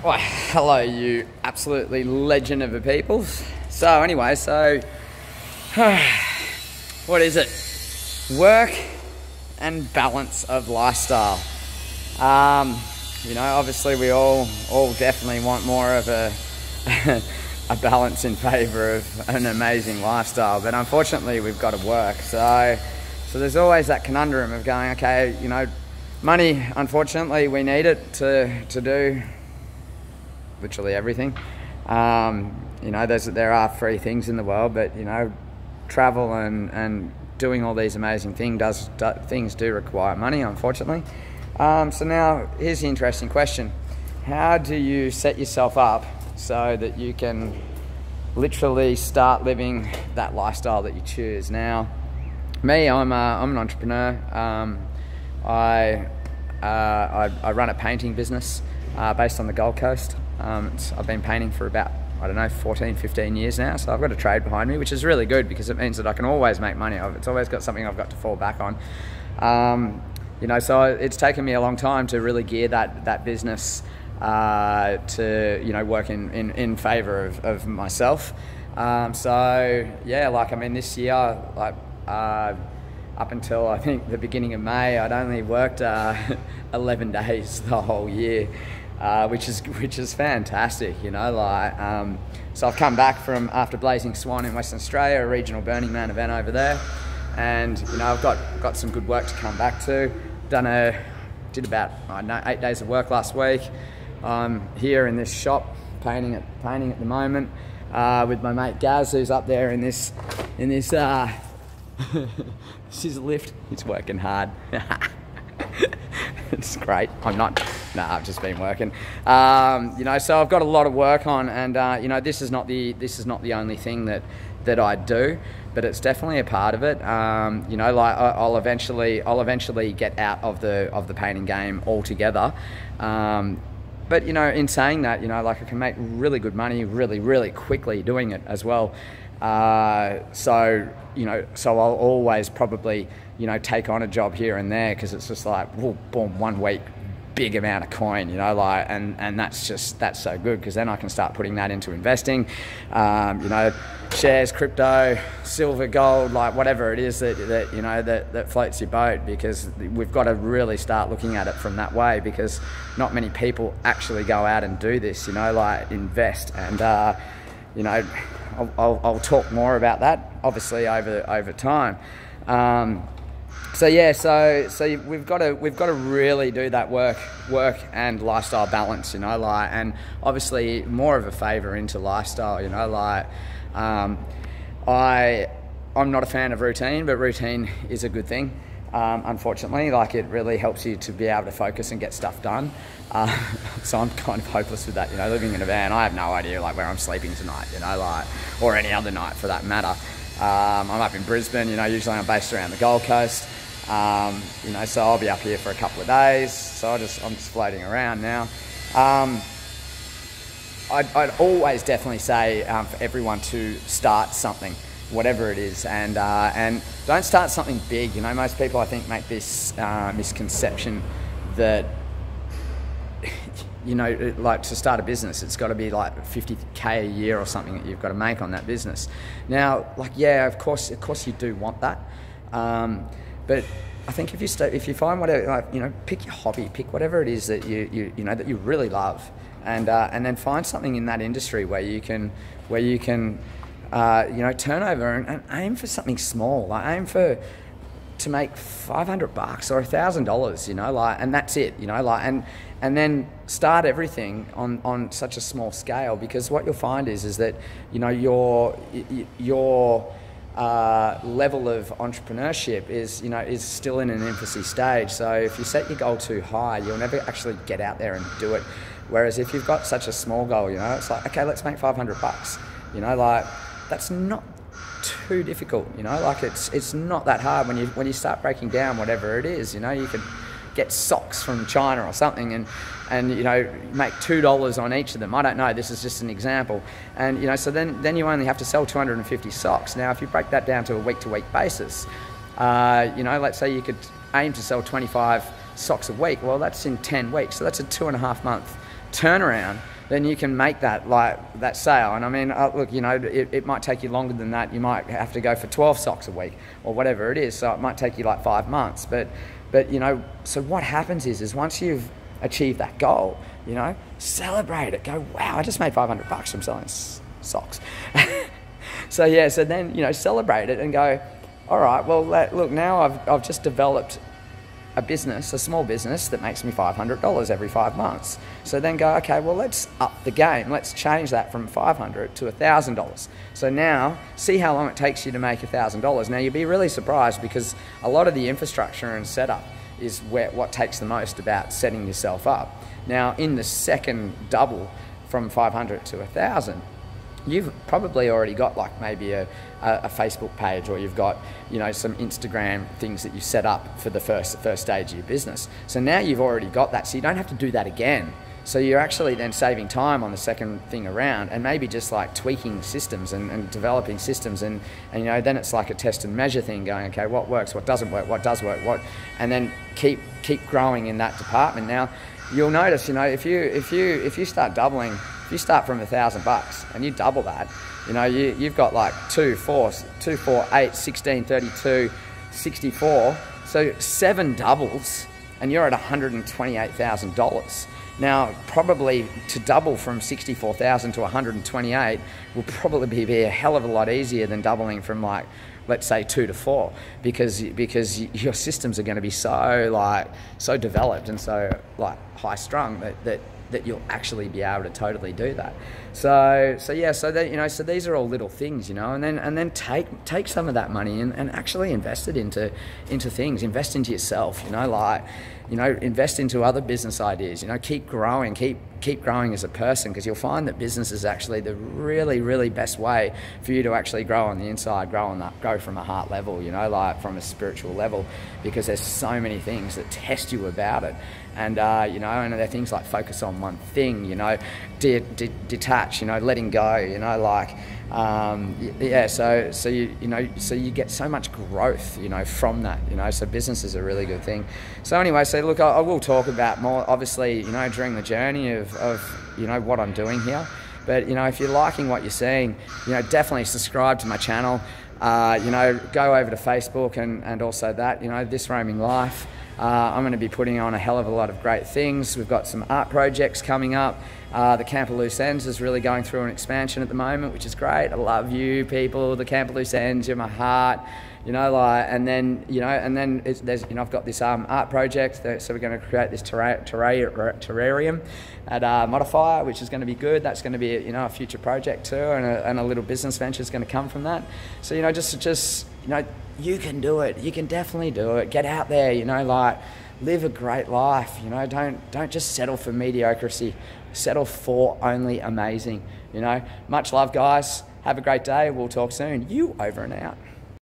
Well, hello, you absolutely legend of a peoples. So anyway, what is it? Work and balance of lifestyle. Obviously we all definitely want more of a a balance in favour of an amazing lifestyle, but unfortunately we've got to work. So there's always that conundrum of going, okay, money, unfortunately we need it to do literally everything. There are free things in the world, but travel and doing all these amazing things do require money, unfortunately. So now here's the interesting question: how do you set yourself up so that you can literally start living that lifestyle that you choose? Now, me, I'm an entrepreneur. I run a painting business based on the Gold Coast. I've been painting for about, 14, 15 years now, so I've got a trade behind me, which is really good because it means that I can always make money. It's always got something I've got to fall back on. So it's taken me a long time to really gear that business to work in favour of myself. This year, up until I think the beginning of May, I'd only worked 11 days the whole year, which is fantastic. So I've come back from after Blazing Swan in Western Australia, a regional Burning Man event over there, and I've got some good work to come back to. Did about 8 days of work last week. I'm here in this shop painting at the moment with my mate Gaz, who's up there in this scissor lift. He's working hard. It's great. I've just been working. So I've got a lot of work on, and this is not the only thing that I do, but it's definitely a part of it. I'll eventually get out of the painting game altogether. But in saying that, I can make really good money really, really quickly doing it as well. So I'll always probably take on a job here and there, because it's just like, boom, 1 week, big amount of coin, and that's so good, because then I can start putting that into investing, shares, crypto, silver, gold, like whatever it is that floats your boat, because we've got to really start looking at it from that way, because not many people actually go out and do this, invest, and I'll talk more about that obviously over time. So we've got to really do that work and lifestyle balance, and obviously more of a favour into lifestyle, I'm not a fan of routine, but routine is a good thing. Unfortunately, it really helps you to be able to focus and get stuff done. So I'm kind of hopeless with that, living in a van. I have no idea where I'm sleeping tonight, or any other night for that matter. I'm up in Brisbane, usually I'm based around the Gold Coast. So I'll be up here for a couple of days. So I'm just floating around now. I'd always definitely say for everyone to start something, whatever it is, and don't start something big. Most people, I think, make this misconception that to start a business, it's got to be like 50k a year or something that you've got to make on that business. Now, of course you do want that, but I think if you find whatever, pick your hobby, pick whatever it is that that you really love, and then find something in that industry where you can turn over and aim for something small. Aim to make $500 or $1,000, and that's it, and then start everything on such a small scale, because what you'll find is that your level of entrepreneurship is still in an infancy stage. So if you set your goal too high, you'll never actually get out there and do it. Whereas if you've got such a small goal, it's like, okay, let's make $500. That's not too difficult. It's not that hard when you start breaking down whatever it is. You could get socks from China or something and make $2 on each of them. I don't know, this is just an example. And so then you only have to sell 250 socks. Now if you break that down to a week-to-week basis, let's say you could aim to sell 25 socks a week. Well, that's in 10 weeks, so that's a 2.5 month turnaround then you can make that sale. And I mean, look, you know, it might take you longer than that. You might have to go for 12 socks a week or whatever it is. So it might take you like 5 months. But you know, so what happens is once you've achieved that goal, you know, celebrate it. Go, wow, I just made $500 from selling socks. So yeah, so then, you know, celebrate it and go, all right, well, look, now I've just developed a business, a small business that makes me $500 every 5 months. So then go, okay, well, let's up the game. Let's change that from $500 to $1,000. So now, see how long it takes you to make $1,000. Now, you'll be really surprised because a lot of the infrastructure and setup is what takes the most about setting yourself up. Now, in the second double from 500 to 1,000, you've probably already got like maybe a Facebook page, or you've got, you know, some Instagram things that you set up for the first stage of your business. So now you've already got that, so you don't have to do that again. So you're actually then saving time on the second thing around, and maybe just like tweaking systems and developing systems, and you know, then it's like a test and measure thing, going, okay, what works, what doesn't work, what does work, and then keep growing in that department. Now you'll notice, you know, if you start doubling, if you start from $1,000 and you double that, you know, you've got like 2, 4, 8, 16, 32, 64, so 7 doubles, and you're at $128,000. Now, probably to double from 64,000 to 128 will probably be a hell of a lot easier than doubling from, like, let's say 2 to 4, because your systems are going to be so developed and so like high strung that you'll actually be able to totally do that. So yeah, so that, you know, so these are all little things, you know, and then take some of that money and actually invest it into things. Invest into yourself, you know, like, you know, invest into other business ideas, you know, keep growing, keep growing as a person, because you'll find that business is actually the really, really best way for you to actually grow on the inside, grow from a heart level, you know, like from a spiritual level, because there's so many things that test you about it. And, you know, and there are things like focus on one thing, you know, detach, you know, letting go, you know, like, yeah, so you get so much growth, you know, from that, you know, so business is a really good thing. So anyway, so look, I will talk about more, obviously, you know, during the journey of you know, what I'm doing here. But, you know, if you're liking what you're seeing, you know, definitely subscribe to my channel. You know, go over to Facebook and also that, you know, This Roaming Life. I'm going to be putting on a hell of a lot of great things. We've got some art projects coming up. The Camp of Loose Ends is really going through an expansion at the moment, which is great. I love you people, the Camp of Loose Ends, you're my heart. You know, like, and then, you know, and then there's, you know, I've got this art project, so we're going to create this terrarium at Modifier, which is going to be good. That's going to be, you know, a future project too, and a little business venture is going to come from that. So, you know, just you know, you can do it. You can definitely do it. Get out there, you know, like, live a great life. You know, don't just settle for mediocrity. Settle for only amazing. You know, much love, guys. Have a great day. We'll talk soon. You over and out.